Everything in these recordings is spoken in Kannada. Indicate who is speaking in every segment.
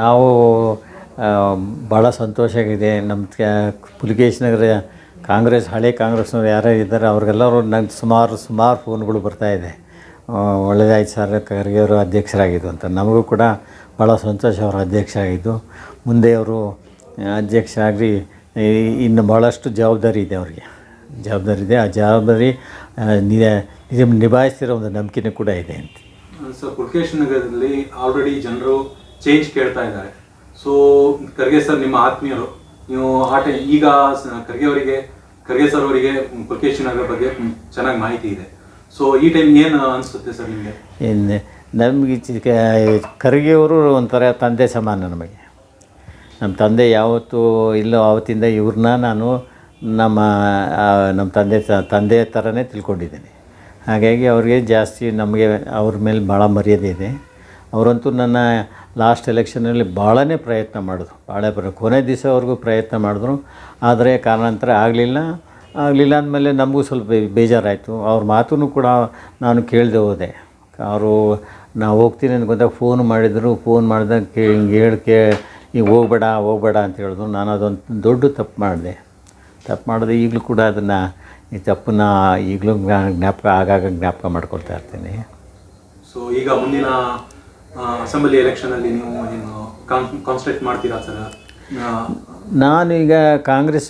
Speaker 1: ನಾವು ಭಾಳ ಸಂತೋಷ ಆಗಿದೆ. ನಮ್ಮ ಪುಲಿಕೇಶಿ ನಗರ ಕಾಂಗ್ರೆಸ್ ಹಳೆ ಕಾಂಗ್ರೆಸ್ನವ್ರು ಯಾರು ಇದ್ದಾರೆ ಅವ್ರಿಗೆಲ್ಲರೂ ನಂಗೆ ಸುಮಾರು ಫೋನ್ಗಳು ಬರ್ತಾಯಿದೆ. ಒಳ್ಳೆಯದಾಯ್ತು ಸರ್, ಖರ್ಗೆ ಅವರು ಅಧ್ಯಕ್ಷರಾಗಿದ್ದು ಅಂತ. ನಮಗೂ ಕೂಡ ಭಾಳ ಸಂತೋಷ ಅವರು ಅಧ್ಯಕ್ಷರಾಗಿದ್ದು. ಮುಂದೆ ಅವರು ಅಧ್ಯಕ್ಷರಾಗಿ ಇನ್ನು ಭಾಳಷ್ಟು ಜವಾಬ್ದಾರಿ ಇದೆ ಅವರಿಗೆ, ಆ ಜವಾಬ್ದಾರಿ ನಿಭಾಯಿಸ್ತಿರೋ ಒಂದು ನಂಬಿಕೆ ಕೂಡ ಇದೆ ಅಂತ.
Speaker 2: ಸೊ ಪುಲಿಕೇಶಿ ನಗರದಲ್ಲಿ ಆಲ್ರೆಡಿ ಜನರು ಚೇಂಜ್ ಕೇಳ್ತಾ ಇದ್ದಾರೆ. ಸೊ ಖರ್ಗೆ ಸರ್ ನಿಮ್ಮ ಆತ್ಮೀಯರು, ನೀವು ಈಗ ಖರ್ಗೆ ಸರ್ ಅವರಿಗೆ ಪುಲಿಕೇಶಿ ನಗರ ಬಗ್ಗೆ ಚೆನ್ನಾಗಿ ಮಾಹಿತಿ ಇದೆ. ಸೊ ಈ ಟೈಮ್ ಏನು ಅನಿಸುತ್ತೆ ಸರ್ ನಿಮಗೆ?
Speaker 1: ನಮಗೆ ಖರ್ಗೆ ಅವರು ಒಂಥರ ತಂದೆ ಸಮಾನ ನಮಗೆ. ನಮ್ಮ ತಂದೆ ಯಾವತ್ತೂ ಇಲ್ಲೋ ಆವತ್ತಿಂದ ಇವ್ರನ್ನ ನಾನು ನಮ್ಮ ತಂದೆ ಥರನೇ ತಿಳ್ಕೊಂಡಿದ್ದೀನಿ. ಹಾಗಾಗಿ ಅವ್ರಿಗೆ ಜಾಸ್ತಿ ನಮಗೆ ಅವ್ರ ಮೇಲೆ ಭಾಳ ಮರ್ಯಾದೆ ಇದೆ. ಅವರಂತೂ ನನ್ನ ಲಾಸ್ಟ್ ಎಲೆಕ್ಷನಲ್ಲಿ ಭಾಳನೇ ಪ್ರಯತ್ನ ಮಾಡಿದ್ರು, ಕೊನೆ ದಿವಸವರೆಗೂ ಪ್ರಯತ್ನ ಮಾಡಿದ್ರು. ಆದರೆ ಕಾರಣಾಂತರ ಆಗಲಿಲ್ಲ ಅಂದಮೇಲೆ ನಮಗೂ ಸ್ವಲ್ಪ ಬೇಜಾರಾಯಿತು. ಅವ್ರ ಮಾತನ್ನು ಕೂಡ ನಾನು ಕೇಳದೆ ಹೋದೆ. ಅವರು ನಾವು ಹೋಗ್ತೀನಿ ಅಂತ ಗೊತ್ತಾಗ ಫೋನ್ ಮಾಡಿದಾಗ ಹಿಂಗೆ ಈಗ ಹೋಗಬೇಡ ಅಂತ ಹೇಳಿದ್ರು. ನಾನು ಅದೊಂದು ದೊಡ್ಡ ತಪ್ಪು ಮಾಡಿದೆ. ಈಗಲೂ ಕೂಡ ಈ ತಪ್ಪನ್ನು ಈಗಲೂ ಜ್ಞಾಪಕ ಮಾಡ್ಕೊಳ್ತಾ ಇರ್ತೀನಿ.
Speaker 2: ಸೊ ಈಗ ಮುಂದಿನ ಅಸೆಂಬ್ಲಿ ಎಲೆಕ್ಷನಲ್ಲಿ ನೀವು ಕಾನ್ಸಂಟ್ರೇಟ್ ಮಾಡ್ತೀರಾ ಸರ್?
Speaker 1: ನಾನು ಈಗ ಕಾಂಗ್ರೆಸ್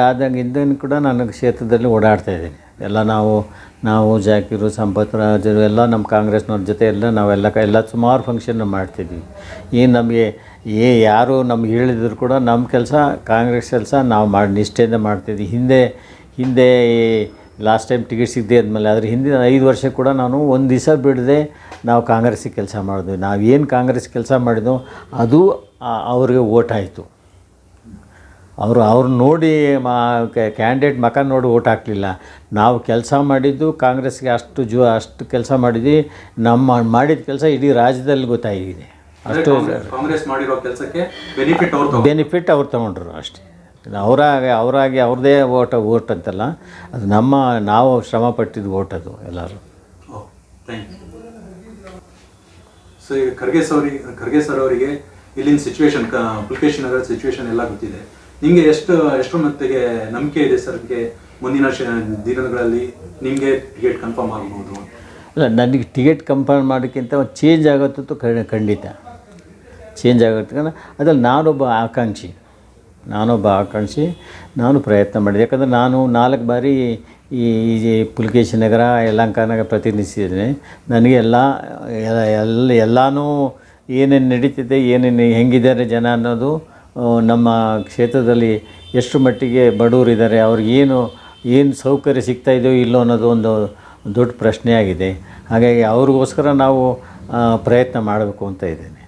Speaker 1: ಆದಾಗಿಂದ ಕೂಡ ನಾನು ಕ್ಷೇತ್ರದಲ್ಲಿ ಓಡಾಡ್ತಾ ಇದ್ದೀನಿ. ಎಲ್ಲ ನಾವು ಜಾಕಿರು, ಸಂಪತ್ ರಾಜರು ಎಲ್ಲ ನಮ್ಮ ಕಾಂಗ್ರೆಸ್ನವ್ರ ಜೊತೆ ನಾವೆಲ್ಲ ಸುಮಾರು ಫಂಕ್ಷನ್ ಮಾಡ್ತಿದ್ವಿ. ನಮಗೆ ಯಾರು ನಮ್ಗೆ ಹೇಳಿದ್ರು ಕೂಡ ನಮ್ಮ ಕೆಲಸ ಕಾಂಗ್ರೆಸ್ ಕೆಲಸ ನಾವು ನಿಷ್ಠೆಯಿಂದ ಮಾಡ್ತಿದ್ವಿ. ಹಿಂದೆ ಲಾಸ್ಟ್ ಟೈಮ್ ಟಿಕೆಟ್ ಸಿಗದೆ ಆದಮೇಲೆ ಅದ್ರ ಹಿಂದಿನ 5 ವರ್ಷ ಕೂಡ ನಾನು ಒಂದು ದಿವಸ ಬಿಡದೆ ನಾವು ಕಾಂಗ್ರೆಸ್ಸಿಗೆ ಕೆಲಸ ಮಾಡಿದ್ವಿ. ನಾವೇನು ಕಾಂಗ್ರೆಸ್ ಕೆಲಸ ಮಾಡಿದ್ವು ಅದು ಅವ್ರಿಗೆ ಓಟ್ ಆಯಿತು. ಅವ್ರು ನೋಡಿ ಕ್ಯಾಂಡಿಡೇಟ್ ಮಕ ನೋಡಿ ಓಟ್ ಹಾಕಲಿಲ್ಲ. ನಾವು ಕೆಲಸ ಮಾಡಿದ್ದು ಕಾಂಗ್ರೆಸ್ಗೆ ಅಷ್ಟು ಕೆಲಸ ಮಾಡಿದ್ವಿ. ನಮ್ಮ ಮಾಡಿದ ಕೆಲಸ ಇಡೀ ರಾಜ್ಯದಲ್ಲಿ ಗೊತ್ತಾಗಿದೆ. ಅಷ್ಟು
Speaker 2: ಕಾಂಗ್ರೆಸ್ ಮಾಡಿರೋ ಕೆಲಸಕ್ಕೆ
Speaker 1: ಬೆನಿಫಿಟ್ ಅವ್ರು ತೊಗೊಂಡ್ರು ಅಷ್ಟೇ. ಅವ್ರದ್ದೇ ಓಟ್ ಅಂತಲ್ಲ, ಅದು ನಾವು ಶ್ರಮ ಪಟ್ಟಿದ್ದು ಓಟ್ ಅದು ಎಲ್ಲರೂ.
Speaker 2: ಸೊ ಈಗ ಖರ್ಗೆ ಸರ್ ಅವರಿಗೆ ಇಲ್ಲಿನ ಸಿಚುವೇಶನ್, ಪುಲಿಕೇಶಿ ನಗರ ಸಿಚುವೇಶನ್ ಎಲ್ಲ ಗೊತ್ತಿದೆ. ನಿಮಗೆ ಎಷ್ಟು ಮಟ್ಟಿಗೆ ನಂಬಿಕೆ ಇದೆ ಸರ್ಗೆ ಮುಂದಿನ ದಿನಗಳಲ್ಲಿ ನಿಮಗೆ ಟಿಕೆಟ್ ಕನ್ಫರ್ಮ್ ಆಗ್ಬೋದು?
Speaker 1: ಇಲ್ಲ, ನನಗೆ ಟಿಕೆಟ್ ಕನ್ಫರ್ಮ್ ಮಾಡೋಕ್ಕಿಂತ ಚೇಂಜ್ ಆಗುತ್ತಂತೂ ಖಂಡಿತ ಚೇಂಜ್ ಆಗುತ್ತೆ. ಅದ್ರಲ್ಲಿ ನಾನೊಬ್ಬ ಆಕಾಂಕ್ಷಿ, ನಾನು ಪ್ರಯತ್ನ ಮಾಡಿದೆ. ಯಾಕಂದರೆ ನಾನು 4 ಬಾರಿ ಈ ಪುಲಿಕೇಶಿ ನಗರ, ಯಲಹಂಕ ನಗರ ಪ್ರತಿನಿಧಿಸಿದ್ದೇನೆ. ನನಗೆ ಎಲ್ಲನೂ ಏನೇನು ನಡೀತಿದೆ, ಹೆಂಗಿದ್ದಾರೆ ಜನ ಅನ್ನೋದು, ನಮ್ಮ ಕ್ಷೇತ್ರದಲ್ಲಿ ಎಷ್ಟು ಮಟ್ಟಿಗೆ ಬಡವರಿದ್ದಾರೆ, ಅವ್ರಿಗೆ ಏನು ಸೌಕರ್ಯ ಸಿಗ್ತಾಯಿದೆಯೋ ಇಲ್ಲೋ ಅನ್ನೋದು ದೊಡ್ಡ ಪ್ರಶ್ನೆಯಾಗಿದೆ. ಹಾಗಾಗಿ ಅವ್ರಿಗೋಸ್ಕರ ನಾವು ಪ್ರಯತ್ನ ಮಾಡಬೇಕು ಅಂತ ಇದ್ದೇನೆ.